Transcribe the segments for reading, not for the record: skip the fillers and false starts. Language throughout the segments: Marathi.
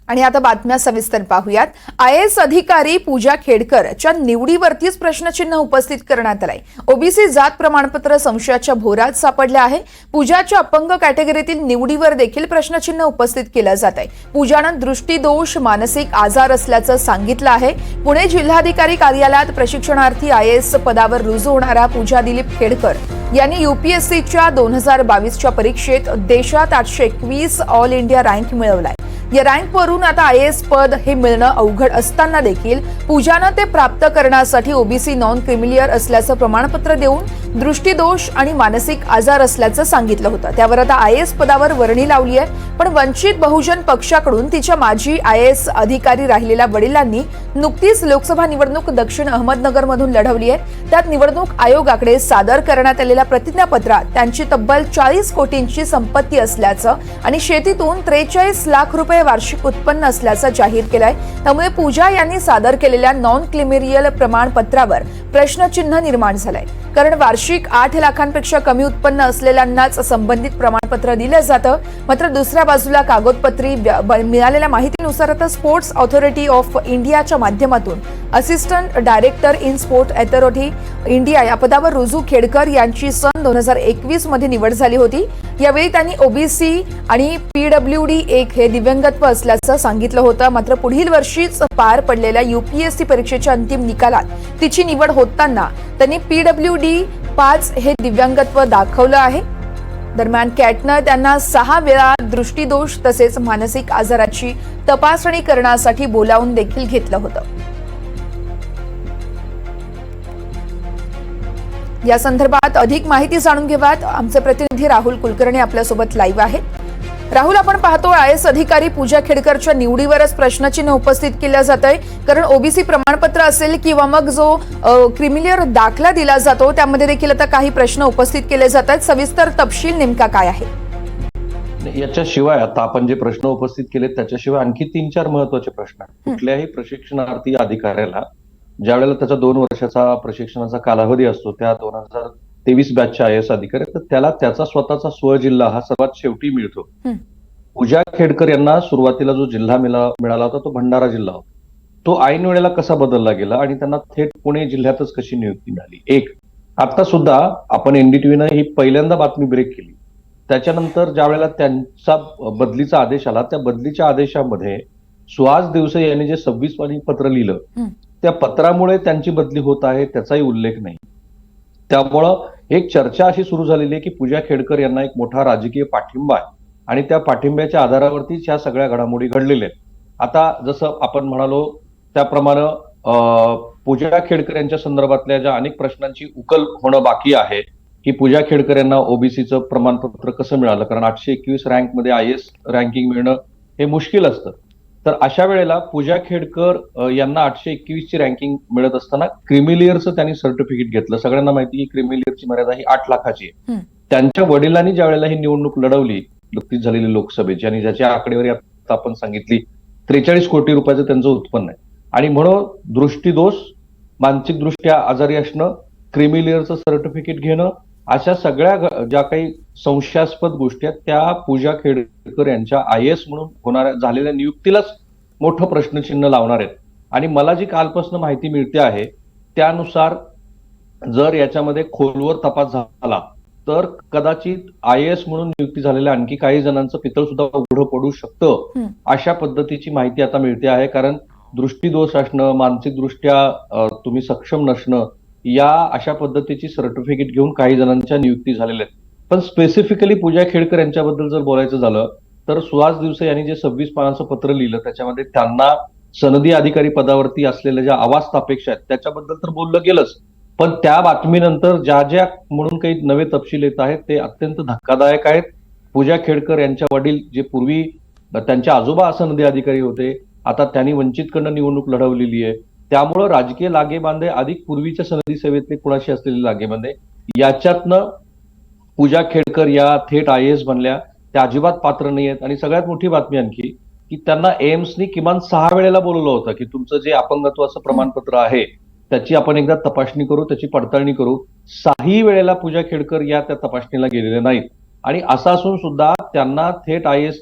आणि आता बातम्या सविस्तर पाहूयात। आयएएस अधिकारी पूजा खेडकरच्या निवडीवरतीच प्रश्नचिन्ह उपस्थित करण्यात आलंय। ओबीसी जात प्रमाणपत्र संशयाच्या भोवऱ्यात सापडले आहे। पूजाच्या अपंग कॅटेगरीतील निवडीवर देखील प्रश्नचिन्ह उपस्थित केलं जात आहे। पूजानं दृष्टीदोष मानसिक आजार असल्याचं सांगितलं आहे। पुणे जिल्हाधिकारी कार्यालयात प्रशिक्षणार्थी आयएएस पदावर रुजू होणाऱ्या पूजा दिलीप खेडकर यांनी यूपीएससीच्या 2022च्या परीक्षेत देशात 821 ऑल इंडिया रँक मिळवलाय। या रँकवरून आता आयएएस पद हे मिळणं अवघड असताना देखील पूजानं ते प्राप्त करण्यासाठी ओबीसी नॉन क्रिमिलियर असल्याचं प्रमाणपत्र देऊन दृष्टीदोष आणि मानसिक आजार असल्याचं सांगितलं होतं। त्यावर आता आयएएस पदावर वर्णी लावली आहे। पण वंचित बहुजन पक्षाकडून तिच्या माजी आयएएस अधिकारी राहिलेल्या वडिलांनी नुकतीच लोकसभा निवडणूक दक्षिण अहमदनगरमधून लढवली आहे। त्यात निवडणूक आयोगाकडे सादर करण्यात आलेल्या प्रतिज्ञापत्रात त्यांची तब्बल 40 कोटींची संपत्ती असल्याचं आणि शेतीतून 43 लाख रुपये वार्षिक उत्पन्न असल्याचं जाहीर केलंय। त्यामुळे पूजा यांनी सादर केलेल्या नॉन क्रिमिलियर प्रमाणपत्रावर प्रश्नचिन्ह निर्माण झालंय। कारण वार्षिक 8 लाखांपेक्षा कमी उत्पन्न असलेल्यांनाच संबंधित प्रमाणपत्र दिलं जातं। मात्र दुसऱ्या बाजूला कागदपत्री मिळालेल्या माहितीनुसार आता स्पोर्ट्स ऑथॉरिटी ऑफ इंडियाच्या माध्यमातून assistant director in sport authority India या पदावर रुजू खेडकर यांची सन 2021 मध्ये निवड झाली होती। यावेळी त्यांनी ओबीसी आणि पीडब्ल्यूडी 1 हे दिव्यांगत्व असल्याचं सांगितलं होतं। मात्र पुढील वर्षीच पार पडलेल्या यूपीएससी परीक्षेच्या अंतिम निकालात तिची निवड होताना त्यांनी पीडब्ल्यूडी 5 हे दिव्यांगत्व दाखवलं आहे। दरम्यान कॅटनं त्यांना 6 वेळा दृष्टीदोष तसेच मानसिक आजाराची तपासणी करण्यासाठी बोलावून देखील घेतलं होतं। या संदर्भात अधिक माहिती जाणून घेऊयात। आमचे प्रतिनिधी राहुल कुलकर्णी आपल्यासोबत लाईव्ह आहेत। राहुल, आपण पाहतो आयएएस अधिकारी पूजा खेडकरच्या निवडीवरच प्रश्नचिन्ह उपस्थित केलं जात आहे। कारण ओबीसी प्रमाणपत्र असेल किंवा मग जो क्रिमिलियर दाखला दिला जातो त्यामध्ये देखील आता काही प्रश्न उपस्थित केले जात आहेत। सविस्तर तपशील नेमका काय आहे? याच्याशिवाय आता आपण जे प्रश्न उपस्थित केलेत त्याच्याशिवाय आणखी 3-4 महत्वाचे प्रश्न आहेत। कुठल्याही प्रशिक्षणार्थी अधिकाऱ्याला ज्या वेळेला त्याचा 2 वर्षाचा प्रशिक्षणाचा कालावधी असतो, त्या 2023 बॅचच्या आयएएस अधिकारी तर त्याला त्याचा स्वतःचा स्वजिल्हा हा सर्वात शेवटी मिळतो। पूजा खेडकर यांना सुरुवातीला जो जिल्हा मिळाला होता तो भंडारा जिल्हा होता। तो ऐन वेळेला कसा बदलला गेला आणि त्यांना थेट पुणे जिल्ह्यातच कशी नियुक्ती मिळाली? एक, आता सुद्धा आपण एनडीटीव्हीनं ही पहिल्यांदा बातमी ब्रेक केली। त्याच्यानंतर ज्या वेळेला त्यांचा बदलीचा आदेश आला, त्या बदलीच्या आदेशामध्ये सुहास दिवसे यांनी जे 26 पानी पत्र लिहिलं त्या पत्रामुळे त्यांची बदली होत आहे त्याचाही उल्लेख नाही। त्यामुळं एक चर्चा अशी सुरू झालेली आहे की पूजा खेडकर यांना एक मोठा राजकीय पाठिंबा आहे आणि त्या पाठिंब्याच्या आधारावरतीच ह्या सगळ्या घडामोडी घडलेल्या आहेत। आता जसं आपण म्हणालो त्याप्रमाणे पूजा खेडकर यांच्या संदर्भातल्या ज्या अनेक प्रश्नांची उकल होणं बाकी आहे की पूजा खेडकर यांना ओबीसीचं प्रमाणपत्र कसं मिळालं, कारण 821 रँक मध्ये आयएएस रँकिंग मिळणं हे मुश्किल असतं। तर अशा वेळेला पूजा खेडकर यांना 821 ची रँकिंग मिळत असताना क्रिमिलियरचं त्यांनी सर्टिफिकेट घेतलं। सगळ्यांना माहिती की क्रिमिलियरची मर्यादा ही 8 लाखाची आहे। त्यांच्या वडिलांनी ज्या वेळेला ही निवडणूक लढवली नुकतीच झालेली लोकसभेची आणि ज्याची आकडेवारी आता आपण सांगितली 43 कोटी रुपयाचं त्यांचं उत्पन्न आहे आणि म्हणून दृष्टीदोष, मानसिकदृष्ट्या आजारी असणं, क्रिमिलियरचं सर्टिफिकेट घेणं, अशा सगळ्या ज्या काही संशयास्पद गोष्टी आहेत त्या पूजा खेडकर यांच्या आयएएस म्हणून होणाऱ्या झालेल्या नियुक्तीलाच मोठं प्रश्नचिन्ह लावणार आहेत। आणि मला जी कालपासून माहिती मिळते आहे त्यानुसार जर याच्यामध्ये खोलवर तपास झाला तर कदाचित आयएएस म्हणून नियुक्ती झालेल्या आणखी काही जणांचं पितळ सुद्धा उघडं पडू शकतं, अशा पद्धतीची माहिती आता मिळते आहे। कारण दृष्टीदोष असणं, मानसिकदृष्ट्या तुम्ही सक्षम नसणं, या अशा पद्धतीची सर्टिफिकेट घेऊन काही जणांच्या नियुक्ती झालेल्या आहेत। पण स्पेसिफिकली पूजा खेडकर यांच्याबद्दल जर बोलायचं झालं तर सुहास दिवसे यांनी जे 26 पानाचं पत्र लिहिलं त्याच्यामध्ये त्यांना सनदी अधिकारी पदावरती असलेल्या ज्या अवास्तव अपेक्षा आहेत त्याच्याबद्दल तर बोललं गेलंच, पण त्या बातमीनंतर ज्या म्हणून काही नवे तपशील येत आहेत ते अत्यंत धक्कादायक आहेत। पूजा खेडकर यांच्या वडील जे पूर्वी त्यांचे आजोबा सनदी अधिकारी होते, आता त्यांनी वंचितकडनं निवडणूक लढवलेली आहे। त्यामुळं राजकीय लागेबांधे अधिक पूर्वीच्या सनदी सेवेतले कुणाशी असलेले लागेबांधे याच्यातनं पूजा खेडकर या थेट आयएएस बनल्या, त्या अजिबात पात्र नाही आहेत। आणि सगळ्यात मोठी बातमी आणखी की त्यांना एम्सनी किमान 6 वेळेला बोलवलं होतं की तुमचं जे अपंगत्वाचं प्रमाणपत्र आहे त्याची आपण एकदा तपासणी करू, त्याची पडताळणी करू। 6ही वेळेला पूजा खेडकर या त्या तपासणीला गेलेल्या नाहीत। आणि असं असून सुद्धा त्यांना थेट IAS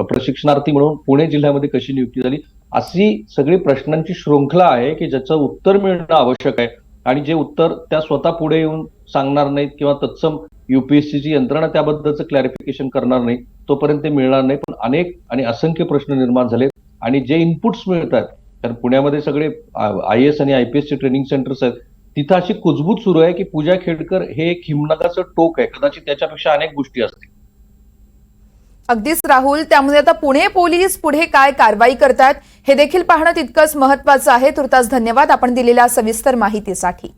प्रशिक्षणार्थी म्हणून पुणे जिल्ह्यामध्ये कशी नियुक्ती झाली, अशी सगळी प्रश्नांची शृंखला आहे की ज्याचं उत्तर मिळणं आवश्यक आहे. आणि जे उत्तर त्या स्वतः पुढे येऊन सांगणार नाहीत किंवा तत्सम UPSCची यंत्रणा त्याबद्दलचं क्लॅरिफिकेशन करणार नाही, तोपर्यंत ते मिळणार नाही. पण अनेक आणि असंख्य प्रश्न निर्माण झालेत आणि जे इनपुट्स मिळतात, तर पुण्यामध्ये सगळे IAS आणि IPSचे ट्रेनिंग सेंटर्स आहेत, तिथं अशी कुजबूज सुरू आहे की पूजा खेडकर हे एक हिमनगाचं टोक आहे. कदाचित त्याच्यापेक्षा अनेक गोष्टी असतील. अगदीच राहुल, त्यामुळे आता पुणे पोलीस पुढे काय कारवाई करतात हे देखील पाहणं तितकंच महत्त्वाचं आहे. तुर्तास धन्यवाद आपण दिलेल्या सविस्तर माहितीसाठी.